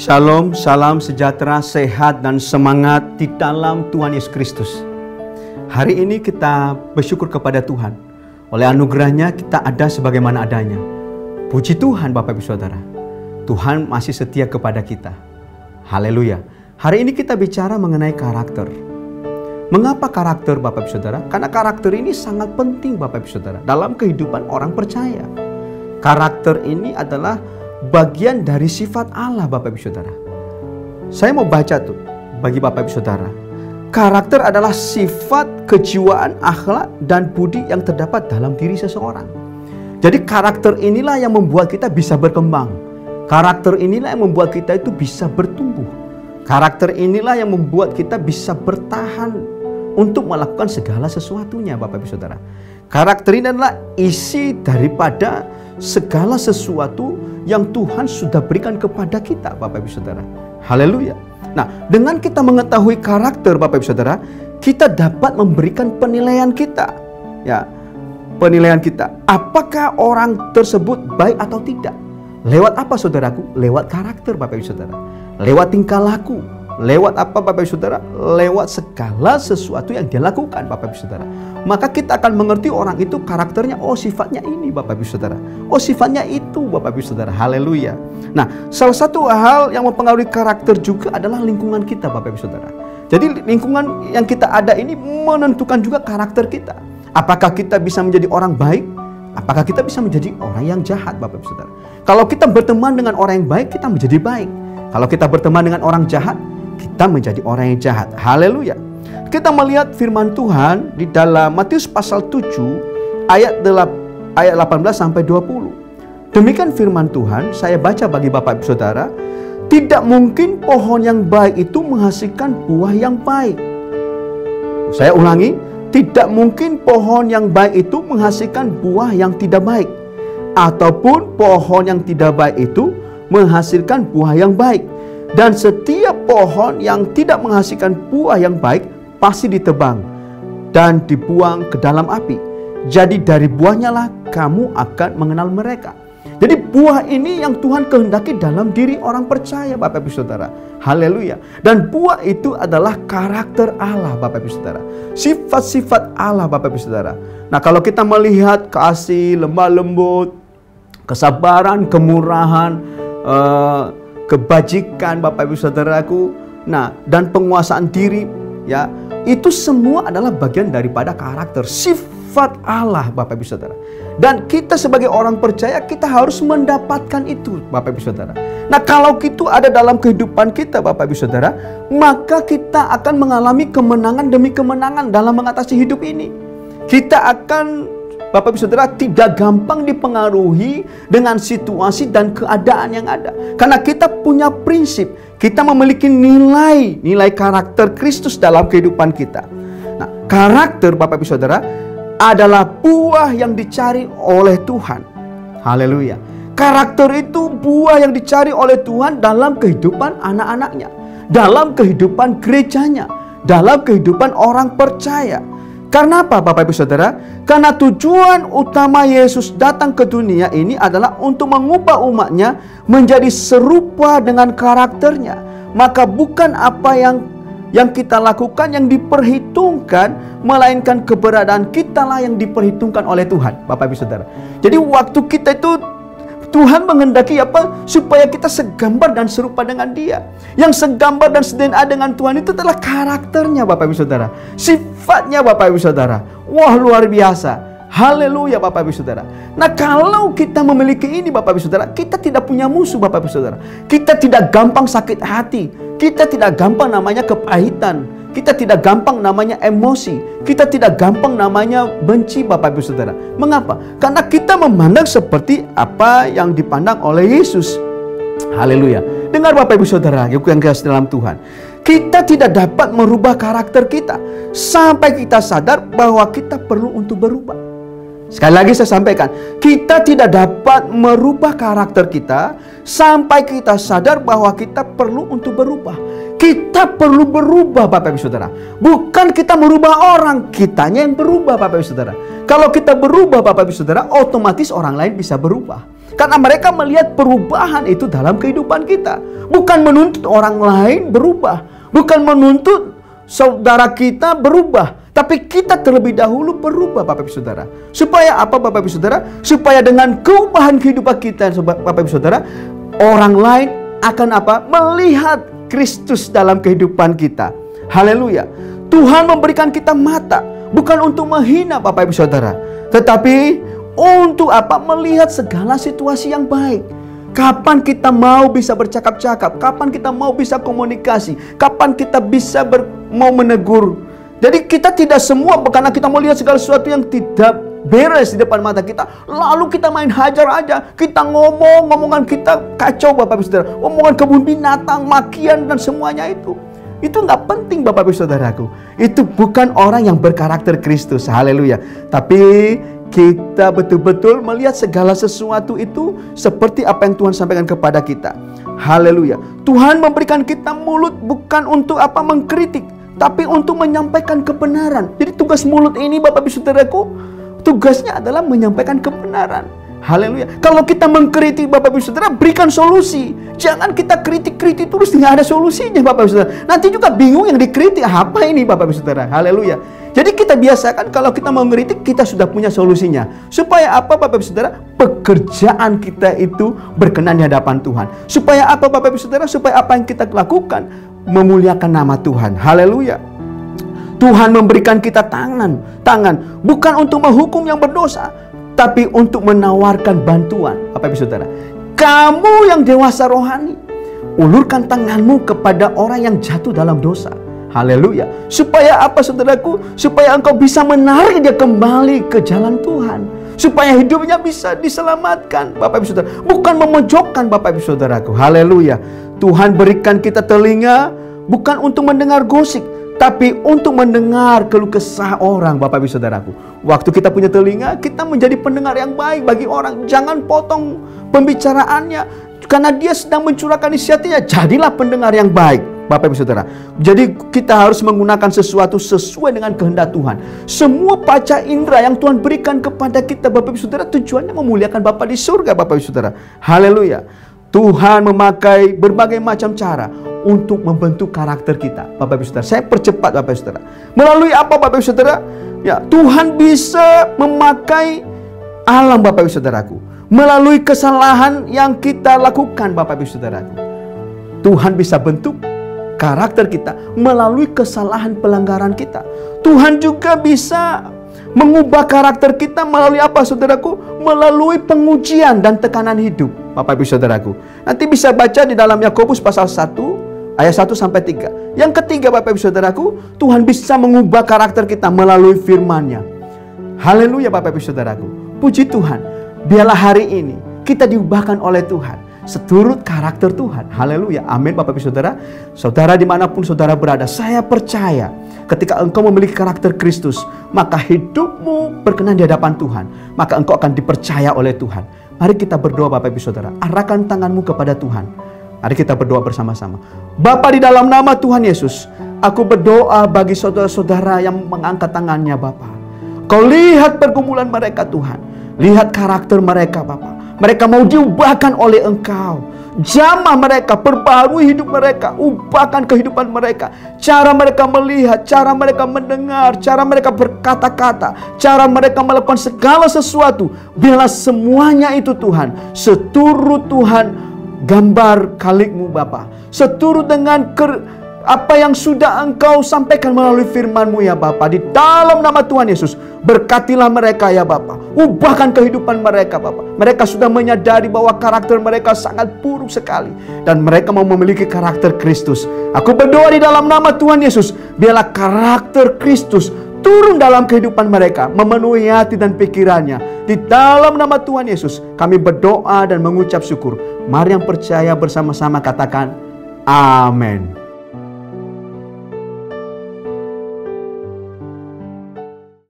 Shalom, salam sejahtera, sehat dan semangat di dalam Tuhan Yesus Kristus. Hari ini kita bersyukur kepada Tuhan. Oleh anugerahnya kita ada sebagaimana adanya. Puji Tuhan Bapak Ibu Saudara. Tuhan masih setia kepada kita. Haleluya. Hari ini kita bicara mengenai karakter. Mengapa karakter Bapak Ibu Saudara? Karena karakter ini sangat penting Bapak Ibu Saudara dalam kehidupan orang percaya. Karakter ini adalah bagian dari sifat Allah Bapak Ibu Saudara. Saya mau baca tuh bagi Bapak Ibu Saudara. Karakter adalah sifat, kejiwaan, akhlak, dan budi yang terdapat dalam diri seseorang. Jadi karakter inilah yang membuat kita bisa berkembang. Karakter inilah yang membuat kita itu bisa bertumbuh. Karakter inilah yang membuat kita bisa bertahan untuk melakukan segala sesuatunya Bapak Ibu Saudara. Karakter ini adalah isi daripada segala sesuatu yang Tuhan sudah berikan kepada kita Bapak Ibu Saudara. Haleluya. Nah, dengan kita mengetahui karakter Bapak Ibu Saudara, kita dapat memberikan penilaian kita. Ya, penilaian kita. Apakah orang tersebut baik atau tidak? Lewat apa saudaraku? Lewat karakter Bapak Ibu Saudara. Lewat tingkah laku. Lewat apa Bapak Ibu Saudara? Lewat segala sesuatu yang dia lakukan Bapak Ibu Saudara. Maka kita akan mengerti orang itu karakternya, oh sifatnya ini Bapak Ibu Saudara. Oh sifatnya itu Bapak Ibu Saudara. Haleluya. Nah, salah satu hal yang mempengaruhi karakter juga adalah lingkungan kita Bapak Ibu Saudara. Jadi lingkungan yang kita ada ini menentukan juga karakter kita. Apakah kita bisa menjadi orang baik? Apakah kita bisa menjadi orang yang jahat Bapak Ibu Saudara? Kalau kita berteman dengan orang yang baik, kita menjadi baik. Kalau kita berteman dengan orang jahat, kita menjadi orang yang jahat. Haleluya. Kita melihat firman Tuhan di dalam Matius pasal 7 ayat 18 sampai 20. Demikian firman Tuhan, saya baca bagi Bapak Ibu Saudara. Tidak mungkin pohon yang baik itu menghasilkan buah yang baik. Saya ulangi, tidak mungkin pohon yang baik itu menghasilkan buah yang tidak baik. Ataupun pohon yang tidak baik itu menghasilkan buah yang baik. Dan setiap pohon yang tidak menghasilkan buah yang baik pasti ditebang dan dibuang ke dalam api. Jadi dari buahnya lah kamu akan mengenal mereka. Jadi buah ini yang Tuhan kehendaki dalam diri orang percaya Bapak Ibu Saudara. Haleluya. Dan buah itu adalah karakter Allah Bapak Ibu Saudara. Sifat-sifat Allah Bapak Ibu Saudara. Nah, kalau kita melihat kasih, lemah lembut, kesabaran, kemurahan, kebajikan Bapak Ibu Saudaraku, nah, dan penguasaan diri, ya, itu semua adalah bagian daripada karakter sifat Allah Bapak Ibu Saudara. Dan kita sebagai orang percaya kita harus mendapatkan itu Bapak Ibu Saudara. Nah, kalau itu ada dalam kehidupan kita Bapak Ibu Saudara, maka kita akan mengalami kemenangan demi kemenangan dalam mengatasi hidup ini. Kita akan Bapak Ibu Saudara tidak gampang dipengaruhi dengan situasi dan keadaan yang ada. Karena kita punya prinsip, kita memiliki nilai karakter Kristus dalam kehidupan kita. Nah, karakter Bapak Ibu Saudara adalah buah yang dicari oleh Tuhan. Haleluya. Karakter itu buah yang dicari oleh Tuhan dalam kehidupan anak-anaknya, dalam kehidupan gerejanya, dalam kehidupan orang percaya. Karena apa Bapak Ibu Saudara? Karena tujuan utama Yesus datang ke dunia ini adalah untuk mengubah umatnya menjadi serupa dengan karakternya. Maka bukan apa yang kita lakukan yang diperhitungkan, melainkan keberadaan kita lah yang diperhitungkan oleh Tuhan Bapak Ibu Saudara. Jadi waktu kita itu Tuhan menghendaki apa? Supaya kita segambar dan serupa dengan Dia. Yang segambar dan se-DNA dengan Tuhan itu adalah karakternya Bapak Ibu Saudara. Sifatnya Bapak Ibu Saudara. Wah, luar biasa. Haleluya Bapak Ibu Saudara. Nah, kalau kita memiliki ini Bapak Ibu Saudara, kita tidak punya musuh Bapak Ibu Saudara. Kita tidak gampang sakit hati. Kita tidak gampang namanya kepahitan. Kita tidak gampang namanya emosi. Kita tidak gampang namanya benci Bapak Ibu Saudara. Mengapa? Karena kita memandang seperti apa yang dipandang oleh Yesus. Haleluya. Dengar Bapak Ibu Saudara yang kasih dalam Tuhan. Kita tidak dapat merubah karakter kita sampai kita sadar bahwa kita perlu untuk berubah. Sekali lagi saya sampaikan, kita tidak dapat merubah karakter kita sampai kita sadar bahwa kita perlu untuk berubah. Kita perlu berubah Bapak Ibu Saudara. Bukan kita merubah orang, kitanya yang berubah Bapak Ibu Saudara. Kalau kita berubah Bapak Ibu Saudara, otomatis orang lain bisa berubah. Karena mereka melihat perubahan itu dalam kehidupan kita. Bukan menuntut orang lain berubah, bukan menuntut saudara kita berubah, tapi kita terlebih dahulu berubah, Bapak Ibu Saudara. Supaya apa, Bapak Ibu Saudara? Supaya dengan perubahan kehidupan kita, Bapak Ibu Saudara, orang lain akan apa? Melihat Kristus dalam kehidupan kita. Haleluya. Tuhan memberikan kita mata, bukan untuk menghina, Bapak Ibu Saudara, tetapi untuk apa? Melihat segala situasi yang baik. Kapan kita mau bisa bercakap-cakap, kapan kita mau bisa komunikasi, kapan kita bisa mau menegur. Jadi kita tidak semua karena kita mau lihat segala sesuatu yang tidak beres di depan mata kita, lalu kita main hajar aja, kita ngomongan kita kacau, Bapak Ibu Saudara, omongan kebun binatang, makian dan semuanya itu nggak penting, Bapak Ibu Saudaraku. Itu bukan orang yang berkarakter Kristus. Haleluya. Tapi kita betul-betul melihat segala sesuatu itu seperti apa yang Tuhan sampaikan kepada kita. Haleluya. Tuhan memberikan kita mulut bukan untuk apa? Mengkritik, tapi untuk menyampaikan kebenaran. Jadi tugas mulut ini, Bapak Ibu Saudaraku, tugasnya adalah menyampaikan kebenaran. Haleluya. Kalau kita mengkritik, Bapak Ibu Saudara, berikan solusi. Jangan kita kritik-kritik terus nggak ada solusinya, Bapak Ibu Saudara. Nanti juga bingung yang dikritik apa ini, Bapak Ibu Saudara. Haleluya. Jadi kita biasakan kalau kita mau mengkritik, kita sudah punya solusinya. Supaya apa, Bapak Ibu Saudara? Pekerjaan kita itu berkenan di hadapan Tuhan. Supaya apa, Bapak Ibu Saudara? Supaya apa yang kita lakukan memuliakan nama Tuhan. Haleluya. Tuhan memberikan kita tangan bukan untuk menghukum yang berdosa, tapi untuk menawarkan bantuan. Bapak Ibu Saudara, kamu yang dewasa rohani, ulurkan tanganmu kepada orang yang jatuh dalam dosa. Haleluya. Supaya apa, saudaraku? Supaya engkau bisa menarik dia kembali ke jalan Tuhan. Supaya hidupnya bisa diselamatkan, Bapak Ibu Saudara. Bukan memojokkan, Bapak Ibu Saudaraku. Haleluya. Tuhan berikan kita telinga bukan untuk mendengar gosip, tapi untuk mendengar keluh kesah orang, Bapak Ibu Saudaraku. Waktu kita punya telinga, kita menjadi pendengar yang baik bagi orang. Jangan potong pembicaraannya, karena dia sedang mencurahkan isi hatinya. Jadilah pendengar yang baik, Bapak Ibu Saudara. Jadi kita harus menggunakan sesuatu sesuai dengan kehendak Tuhan. Semua panca indera yang Tuhan berikan kepada kita, Bapak Ibu Saudara, tujuannya memuliakan Bapa di surga, Bapak Ibu Saudara. Haleluya. Tuhan memakai berbagai macam cara untuk membentuk karakter kita, Bapak Ibu Saudara. Saya percepat, Bapak Ibu Saudara. Melalui apa, Bapak Ibu Saudara? Ya, Tuhan bisa memakai alam, Bapak Ibu Saudaraku. Melalui kesalahan yang kita lakukan, Bapak Ibu Saudaraku. Tuhan bisa bentuk karakter kita melalui kesalahan pelanggaran kita. Tuhan juga bisa mengubah karakter kita melalui apa, saudaraku? Melalui pengujian dan tekanan hidup, Bapak Ibu Saudaraku. Nanti bisa baca di dalam Yakobus pasal 1 ayat 1 sampai 3. Yang ketiga, Bapak Ibu Saudaraku, Tuhan bisa mengubah karakter kita melalui firman-Nya. Haleluya, Bapak Ibu Saudaraku. Puji Tuhan. Biarlah hari ini kita diubahkan oleh Tuhan seturut karakter Tuhan. Haleluya. Amin, Bapak Ibu Saudara. Saudara dimanapun saudara berada, saya percaya ketika engkau memiliki karakter Kristus, maka hidupmu berkenan di hadapan Tuhan. Maka engkau akan dipercaya oleh Tuhan. Mari kita berdoa, Bapak Ibu Saudara. Arahkan tanganmu kepada Tuhan. Mari kita berdoa bersama-sama. Bapa, di dalam nama Tuhan Yesus, aku berdoa bagi saudara-saudara yang mengangkat tangannya, Bapa. Kau lihat pergumulan mereka, Tuhan. Lihat karakter mereka, Bapa. Mereka mau diubahkan oleh Engkau. Jamah mereka, perbarui hidup mereka, ubahkan kehidupan mereka. Cara mereka melihat, cara mereka mendengar, cara mereka berkata-kata, cara mereka melakukan segala sesuatu. Biarlah semuanya itu, Tuhan, seturut Tuhan gambar kalik-Mu, Bapa. Seturut dengan apa yang sudah Engkau sampaikan melalui firman-Mu, ya Bapa. Di dalam nama Tuhan Yesus, berkatilah mereka, ya Bapa. Ubahkan kehidupan mereka, Bapa. Mereka sudah menyadari bahwa karakter mereka sangat buruk sekali, dan mereka mau memiliki karakter Kristus. Aku berdoa di dalam nama Tuhan Yesus, biarlah karakter Kristus turun dalam kehidupan mereka, memenuhi hati dan pikirannya. Di dalam nama Tuhan Yesus, kami berdoa dan mengucap syukur. Mari yang percaya bersama-sama katakan amin.